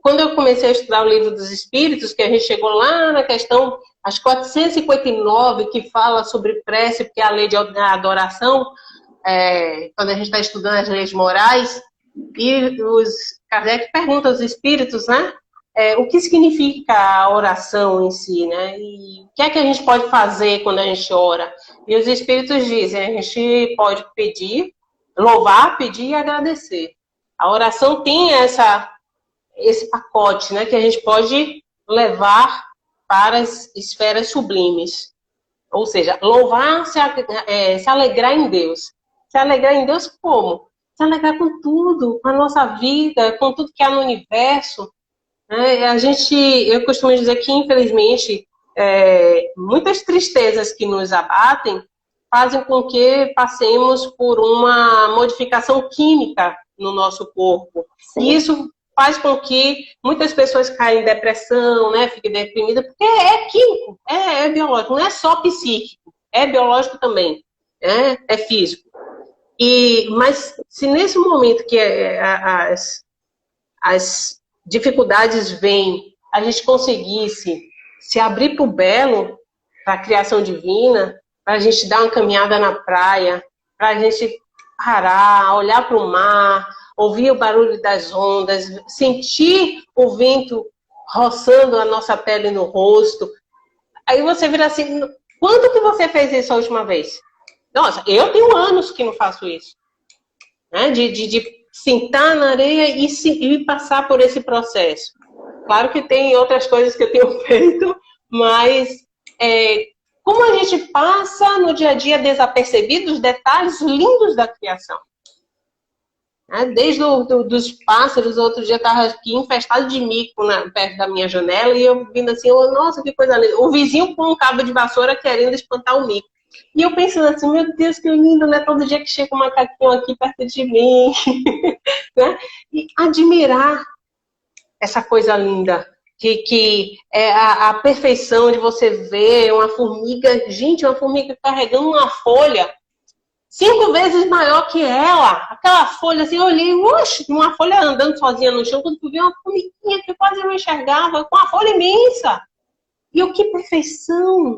S2: quando eu comecei a estudar o Livro dos Espíritos, que a gente chegou lá na questão, as 459, que fala sobre prece, porque é a lei de adoração, quando a gente está estudando as leis morais, e Kardec pergunta aos espíritos, né? O que significa a oração em si, né? E o que é que a gente pode fazer quando a gente ora? E os espíritos dizem, a gente pode pedir, louvar, pedir e agradecer. A oração tem esse pacote, né, que a gente pode levar para as esferas sublimes. Ou seja, louvar, se alegrar em Deus. Se alegrar em Deus como? Se alegrar com tudo, com a nossa vida, com tudo que há no universo. Eu costumo dizer que, infelizmente, muitas tristezas que nos abatem fazem com que passemos por uma modificação química no nosso corpo. Sim. E isso faz com que muitas pessoas caem em depressão, né, fiquem deprimidas, porque é químico, é biológico, não é só psíquico, é biológico também, é físico. Mas se nesse momento que as dificuldades vêm, a gente conseguisse se abrir para o belo, para a criação divina, para a gente dar uma caminhada na praia, para a gente parar, olhar para o mar, ouvir o barulho das ondas, sentir o vento roçando a nossa pele no rosto. Aí você vira assim, quando que você fez isso a última vez? Nossa, eu tenho anos que não faço isso. Né? De sentar na areia e passar por esse processo. Claro que tem outras coisas que eu tenho feito, mas como a gente passa no dia a dia desapercebido os detalhes lindos da criação. Desde dos pássaros, outro dia estava aqui infestado de mico perto da minha janela e eu vindo assim, nossa, que coisa linda. O vizinho com um cabo de vassoura querendo espantar o mico. E eu pensando assim, meu Deus, que lindo, né? Todo dia que chega um macaquinho aqui perto de mim. Né? E admirar essa coisa linda, que é a perfeição de você ver uma formiga, gente, uma formiga carregando uma folha 5 vezes maior que ela. Aquela folha assim, eu olhei, uma folha andando sozinha no chão, quando tu vê uma formiguinha que eu quase não enxergava, com uma folha imensa. E o que perfeição,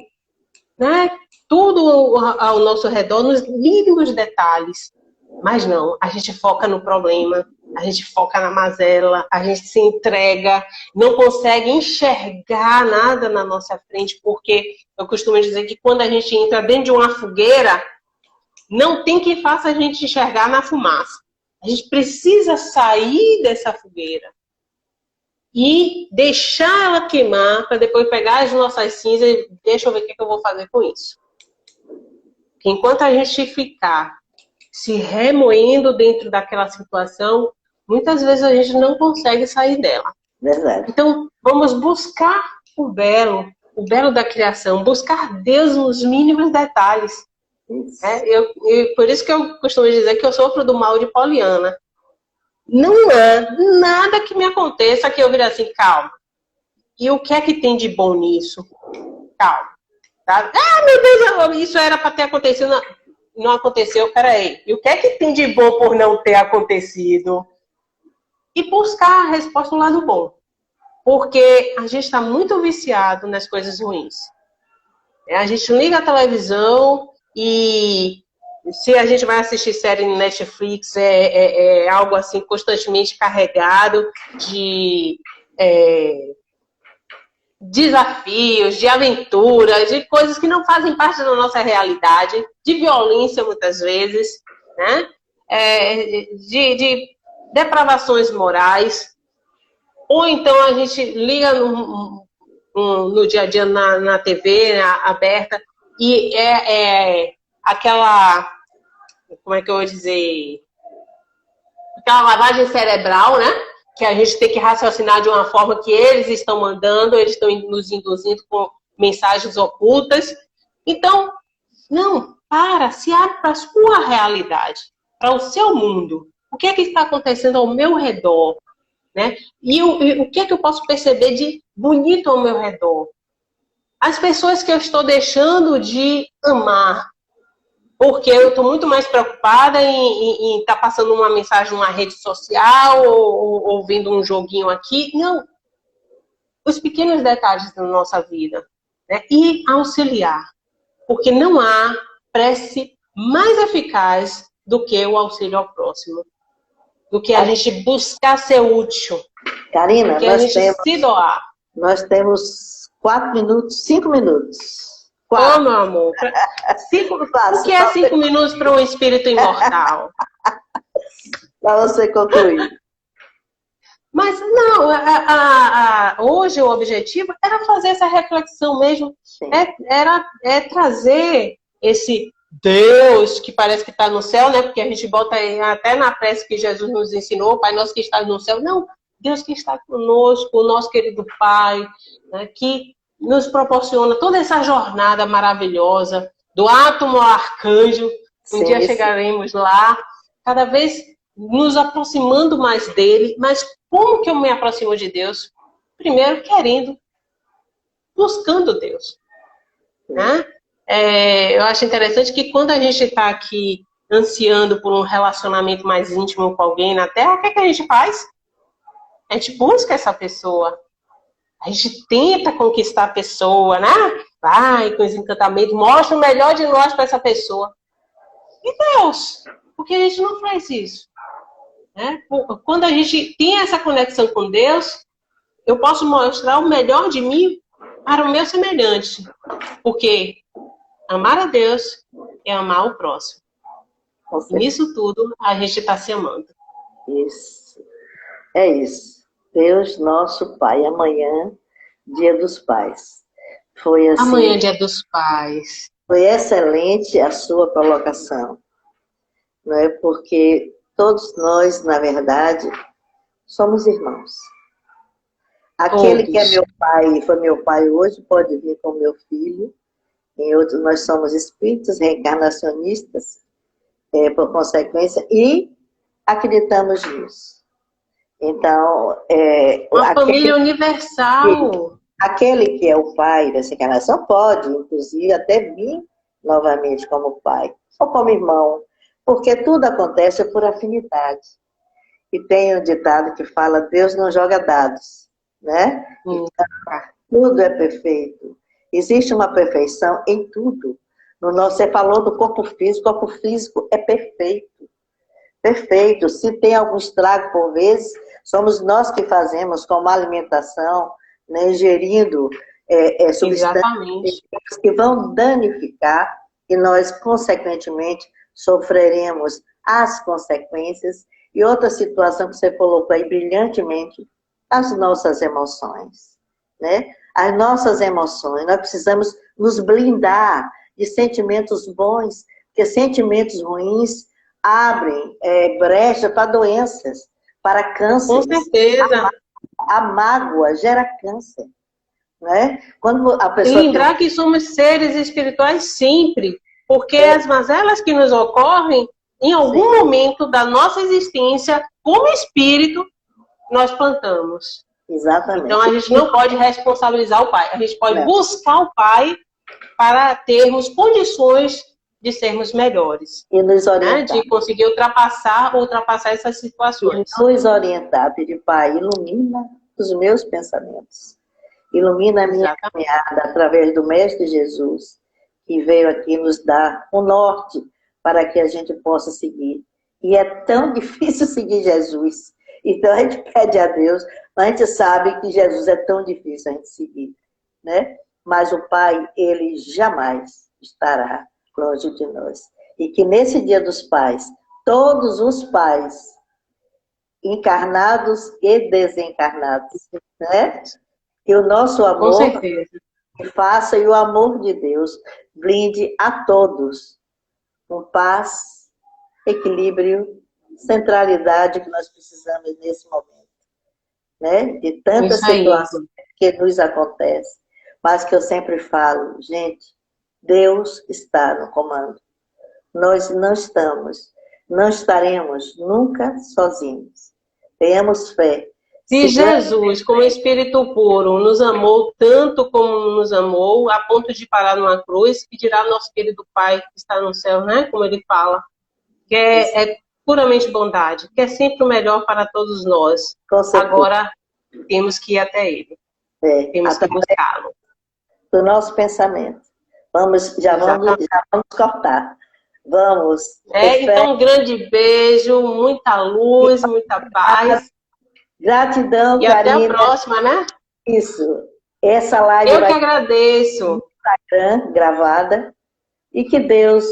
S2: né? Tudo ao nosso redor, nos mínimos detalhes. Mas não, a gente foca no problema, a gente foca na mazela, a gente se entrega, não consegue enxergar nada na nossa frente, porque eu costumo dizer que quando a gente entra dentro de uma fogueira, não tem quem faça a gente enxergar na fumaça. A gente precisa sair dessa fogueira e deixar ela queimar, para depois pegar as nossas cinzas e deixa eu ver o que eu vou fazer com isso. Enquanto a gente ficar se remoendo dentro daquela situação, muitas vezes a gente não consegue sair dela.
S3: Verdade.
S2: Então, vamos buscar o belo da criação, buscar Deus nos mínimos detalhes. Por isso que eu costumo dizer que eu sofro do mal de Poliana. Não há nada que me aconteça que eu vire assim, calma. E o que é que tem de bom nisso? Calma. Tá? Meu Deus, isso era para ter acontecido. Não aconteceu, peraí. E o que é que tem de bom por não ter acontecido? E buscar a resposta do lado bom. Porque a gente está muito viciado nas coisas ruins. A gente liga a televisão e se a gente vai assistir série no Netflix, é algo assim constantemente carregado de desafios, de aventuras, de coisas que não fazem parte da nossa realidade, de violência muitas vezes, né? De depravações morais. Ou então a gente liga no dia a dia na TV aberta e aquela como é que eu vou dizer, aquela lavagem cerebral, né? Que a gente tem que raciocinar de uma forma que eles estão mandando, eles estão nos induzindo com mensagens ocultas. Então, não, se abre para a sua realidade, para o seu mundo. O que é que está acontecendo ao meu redor? Né? E o que é que eu posso perceber de bonito ao meu redor? As pessoas que eu estou deixando de amar, porque eu estou muito mais preocupada em estar passando uma mensagem numa rede social ou vendo um joguinho aqui. Não. Os pequenos detalhes da nossa vida. Né? E auxiliar. Porque não há prece mais eficaz do que o auxílio ao próximo. Do que a gente buscar ser útil.
S3: Karina,
S2: do que a gente se doar.
S3: Nós temos 4 minutos, 5 minutos.
S2: Ô, meu amor. O que é 5 minutos para um espírito imortal?
S3: Para você concluir.
S2: Mas não, hoje o objetivo era fazer essa reflexão mesmo. É trazer esse Deus que parece que está no céu, né? Porque a gente bota até na prece que Jesus nos ensinou, Pai nosso que está no céu. Não, Deus que está conosco, o nosso querido Pai, né? Que nos proporciona toda essa jornada maravilhosa, do átomo ao arcanjo. Um dia chegaremos lá, cada vez nos aproximando mais dele. Mas como que eu me aproximo de Deus? Primeiro, buscando Deus. Né? Eu acho interessante que quando a gente está aqui ansiando por um relacionamento mais íntimo com alguém na Terra, o que é que a gente faz? A gente busca essa pessoa. A gente tenta conquistar a pessoa, né? Vai com os encantamentos, mostra o melhor de nós para essa pessoa. E Deus? Por que a gente não faz isso? Né? Quando a gente tem essa conexão com Deus, eu posso mostrar o melhor de mim para o meu semelhante. Porque amar a Deus é amar o próximo. E nisso tudo, a gente está se amando.
S3: Isso. É isso. Deus, nosso Pai, amanhã, Dia dos Pais. Foi assim.
S2: Amanhã, Dia dos Pais.
S3: Foi excelente a sua colocação. Não é? Porque todos nós, na verdade, somos irmãos. Aquele que é meu pai e foi meu pai hoje, pode vir com meu filho. Em outro, nós somos espíritos reencarnacionistas, por consequência, e acreditamos nisso. Então,
S2: uma família universal.
S3: Aquele que é o pai dessa encarnação pode, inclusive, até vir novamente como pai, ou como irmão, porque tudo acontece por afinidade. E tem um ditado que fala, Deus não joga dados, né? Então, tudo é perfeito. Existe uma perfeição em tudo. Você falou do corpo físico, o corpo físico é perfeito. Perfeito. Se tem algum estrago por vezes, somos nós que fazemos, como alimentação, né, ingerindo substâncias que vão danificar e nós, consequentemente, sofreremos as consequências. E outra situação que você colocou aí brilhantemente, as nossas emoções, né? As nossas emoções, nós precisamos nos blindar de sentimentos bons, porque sentimentos ruins abrem brecha para doenças, para câncer.
S2: Com certeza.
S3: A mágoa gera câncer, né? Quando a pessoa
S2: lembrar que somos seres espirituais sempre, porque as mazelas que nos ocorrem, em algum momento da nossa existência, como espírito, nós plantamos.
S3: Exatamente.
S2: Então a gente não pode responsabilizar o pai, a gente pode buscar o pai para termos condições de sermos melhores.
S3: E nos orientar.
S2: Né? De conseguir ultrapassar essas situações.
S3: E nos orientar, pedir, pai, ilumina os meus pensamentos. Ilumina a minha caminhada através do Mestre Jesus, que veio aqui nos dar o norte para que a gente possa seguir. E é tão difícil seguir Jesus. Então a gente pede a Deus, mas a gente sabe que Jesus é tão difícil a gente seguir, né? Mas o Pai, Ele jamais estará longe de nós. E que nesse Dia dos Pais, todos os pais, encarnados e desencarnados, né? Que o nosso amor faça e o amor de Deus blinde a todos com paz, equilíbrio, centralidade que nós precisamos nesse momento, né? De tantas situações que nos acontecem, mas que eu sempre falo, gente, Deus está no comando. Nós não estaremos nunca sozinhos. Tenhamos fé.
S2: Se Jesus, como Espírito puro, nos amou tanto como nos amou, a ponto de parar numa cruz, pedirá ao nosso querido Pai que está no céu, né? Como ele fala, que é puramente bondade, que é sempre o melhor para todos nós. Agora temos que ir até ele. Temos que buscá-lo.
S3: Do nosso pensamento. Já vamos cortar. Vamos.
S2: Então, um grande beijo, muita luz, muita paz.
S3: Gratidão,
S2: e
S3: Karina.
S2: Até a próxima, né?
S3: Isso. Essa live
S2: eu que agradeço.
S3: No Instagram, gravada. E que Deus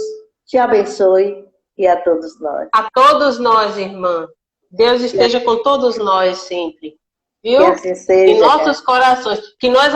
S3: te abençoe e a todos nós.
S2: A todos nós, irmã. Deus esteja com todos nós sempre. Viu?
S3: Que assim seja,
S2: em nossos corações. Que nós